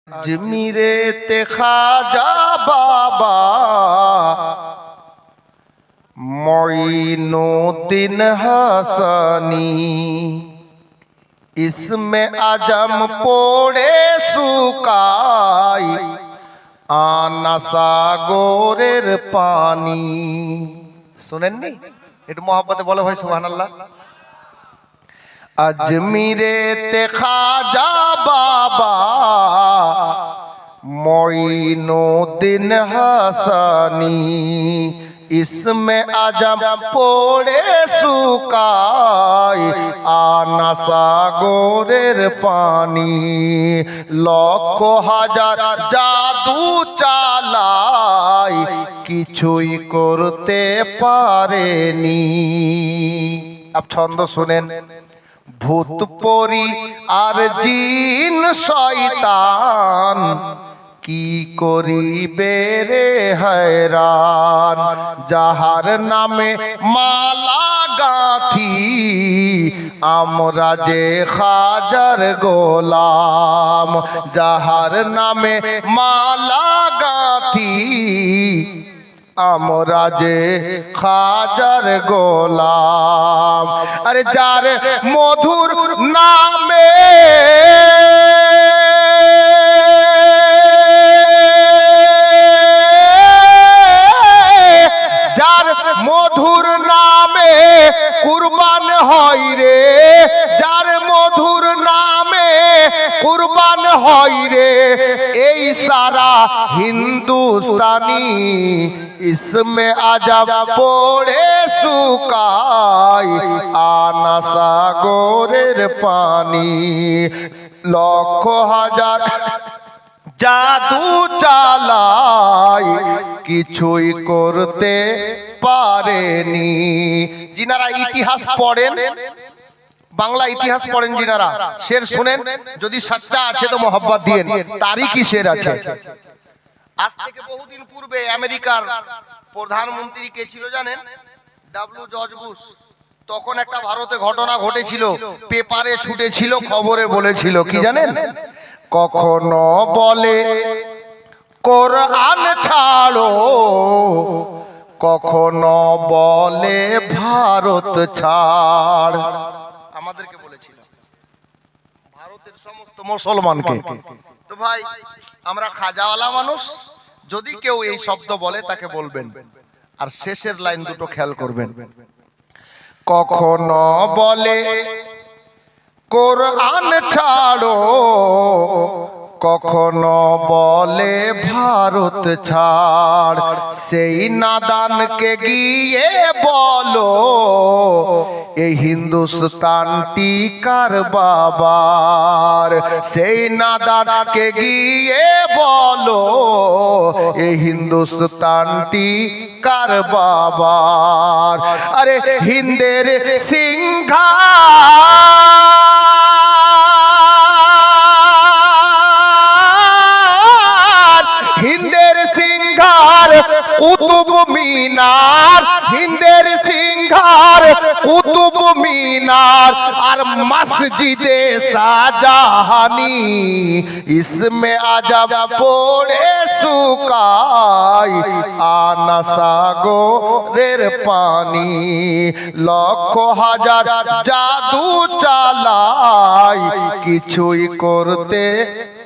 अजमीरेते खाजा बाबा मोइनुद्दीन हसनी इसमें आजम पोड़े सुकाई आना सागोरेर पानी। सुनेनনি একটু মহব্বতে বলো ভাই সুবহানাল্লাহ। अजमीरेते खाजा बाबा मोइनुद्दीन हसनी इसमें आजम पोड़े सुकाई आना सागोरेर पानी। लक्ष हजार जादू चालाई किछुई करते पारेनी। अब छंद सुनेन। भूत परी आर जिन शयतान की करिबे रे हैरान। जाहार नामे माला गाथी आमरा जे खाजार गोलाम। जाहार नामे माला गाथी आमरा जे खाजार गोलाम। अरे जार मधुर नामे जार मधुर नामे कुरबान हई रे। जार मधुर नामे कुरबान हई रे এই সারা হিন্দুস্তানি इसमें आजम पोड़े सुकाई आना सागोरेर पानी। लक्ष हजार जादू चालाई किछुई करते पारेनी। जिनारा इतिहास पढ़ेन বাংলা ইতিহাস পড়েন जिनारा शेर শুনেন যদি সচ্চা আছে তো मोहब्बत দিয়েন। তারই কি শের আছে। আজ থেকে বহুদিন পূর্বে আমেরিকার প্রধানমন্ত্রী কে ছিল জানেন? W George Bush. তখন একটা ভারতে ঘটনা ঘটেছিল, পেপারে ছুটেছিল, খবরে বলেছিল কি জানেন? কখনো বলে কোরআন ছাড়ো, কখনো বলে ভারত ছাড়। আমাদেরকে বলেছিল ভারতের সমস্ত মুসলমানকে। তো ভাই আমরা খাজাওয়ালা মানুষ, যদি কেউ এই শব্দ বলে তাকে বলবেন। আর শেষের লাইন দুটো খেয়াল করবেন। কখনো বলে কোরআন ছাড়ো, কখনো বলে ভারত ছাড়। সেই নাদানকে গিয়ে বলো এই হিন্দুস্তানটি কার বাবার। সেই নাদানকে গিয়ে বলো এই হিন্দুস্তানটি কার বাবার। আরে হিন্দের সিংহা हिंदेर सिंगार कुतुब मीनार। हिंदेर सिंगार कुतुब मीनार और मस्जिदे शाहजहानी इसमें आजम पोड़े सुकाई आना सागोरेर पानी। लक्ष हजार जादू चालाई किछुई करते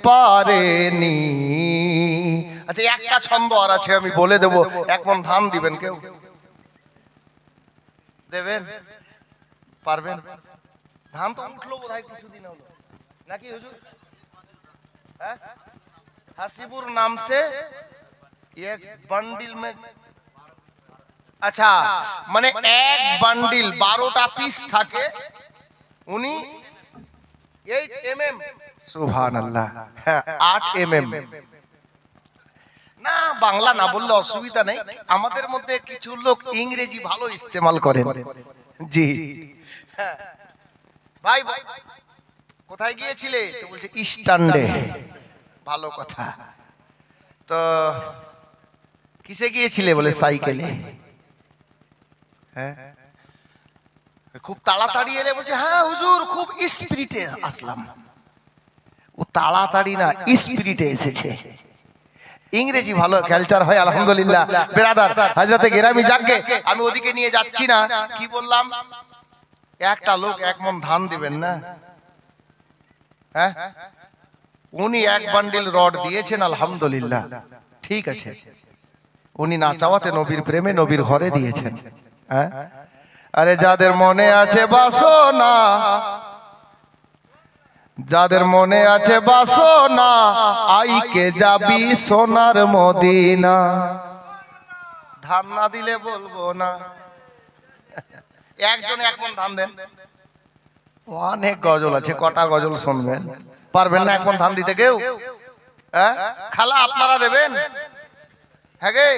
পারেনি। আচ্ছা একটা ছন্দ আর আছে আমি বলে দেব, এক মন ধান দিবেন কেউ? দেবেন? পারবেন? ধান তো উঠলো বোধহয় কিছুদিন হলো নাকি হুজুর? হ্যাঁ, হাসিবুর নাম সে এক বান্ডিল মে, আচ্ছা মানে এক বান্ডিল 12টা পিস থাকে। উনি 8 mm সুবহানাল্লাহ, হ্যাঁ 8 mm। না বাংলা না বললে অসুবিধা নেই, আমাদের মধ্যে কিছু লোক ইংরেজি ভালো ইস্তেমাল করেন। জি ভাই কোথায় গিয়েছিলে? তো বলছে ইস্টান্ডে। ভালো কথা। তো কিসে গিয়েছিলে? বলে সাইকেলে। হ্যাঁ খুব তাড়াতাড়ি এলে? বলছে হ্যাঁ হুজুর খুব স্পিডে আসলাম। ও তাড়াতাড়ি না স্পিরিটে এসেছে। ইংরেজি ভালো কালচার হয় আলহামদুলিল্লাহ। বেরাদার হযরতে গেরামি জাগকে আমি ওদিকে নিয়ে যাচ্ছি না, কি বললাম, একটা লোক এক মন ধান দিবেন না, হ্যাঁ উনি এক বান্ডিল রড দিয়েছেন আলহামদুলিল্লাহ, ঠিক আছে, উনি না চাওয়াতে নবীর প্রেমে নবীর ঘরে দিয়েছেন। হ্যাঁ, আরে যাদের মনে আছে বাসনা, যাদের মনে আছে বাসনা, আইকে যাবি সোনার মদিনা, ধান না দিলে বলবো না। একজন এক মন ধান দেন। অনেক গজল আছে, কটা গজল শুনবেন, পারবেন না এক মন ধান দিতে কেউ? হ্যাঁ খালা আপনারা দেবেন? হ্যাঁ গে,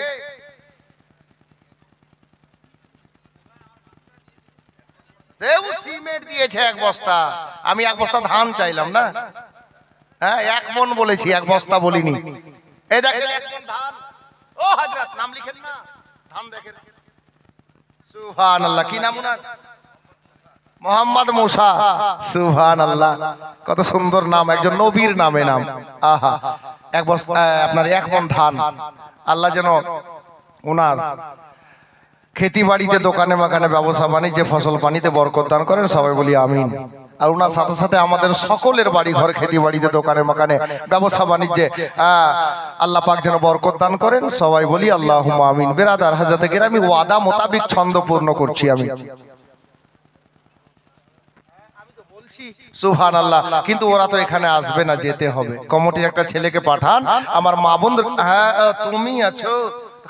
দেব সিমেন্ট দিয়েছে এক বস্তা, আমি এক বস্তা ধান চাইলাম না। হ্যাঁ এক মন বলেছি, এক বস্তা বলিনি। এই দেখেন এক মন ধান। ও হযরত নাম লিখেন না, ধান দেখেন। সুবহানাল্লাহ, কি নাম ওনার? মোহাম্মদ মুসা। সুবহানাল্লাহ, কত সুন্দর নাম, একজন নবীর নামে নাম। আহা, এক বস্তা আপনার এক মন ধান, আল্লাহ যেন ওনার খেতি বাড়িতে দোকানে মাকানে ব্যবসা বাণিজ্যে ফসল পানিতে বরকত দান করেন, সবাই বলি আমিন। আর ওনার সাথে সাথে আমাদের সকলের বাড়ি ঘর খেতি বাড়িতে দোকানে মাকানে ব্যবসা বাণিজ্যে আল্লাহ পাক যেন বরকত দান করেন, সবাই বলি আল্লাহুম্মা আমিন। বেরাদার হযরতে গেরামি ওয়াদা মোতাবিক ছন্দ পূর্ণ করছি আমি। সুবহানাল্লাহ, কিন্তু ওরা তো এখানে আসবে না, যেতে হবে। কমিটির একটা ছেলেকে পাঠান, আমার মা বোনদের। হ্যাঁ তুমি আছো,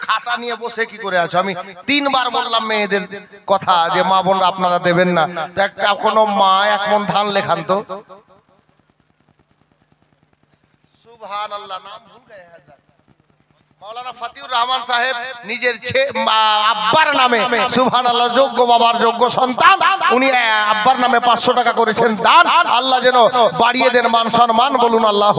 খাতা নিয়ে বসে কি করে আছো? আমি তিনবার বললাম মেয়েদের কথা যে মা বোন আপনারা দেবেন না, তো একটা কোনো মা এক মন ধান লেখান তো। সুবহানাল্লাহ, নাম ভুল গয়ে হাজার মাওলানা ফতিউর রহমান সাহেব নিজের আব্বার নামে, সুবহানাল্লাহ, যোগ্য বাবার যোগ্য সন্তান, উনি আব্বার নামে 500 টাকা করেছেন দান। আল্লাহ যেন বাড়িয়ে দেন মান সম্মান, বলুন আল্লাহ।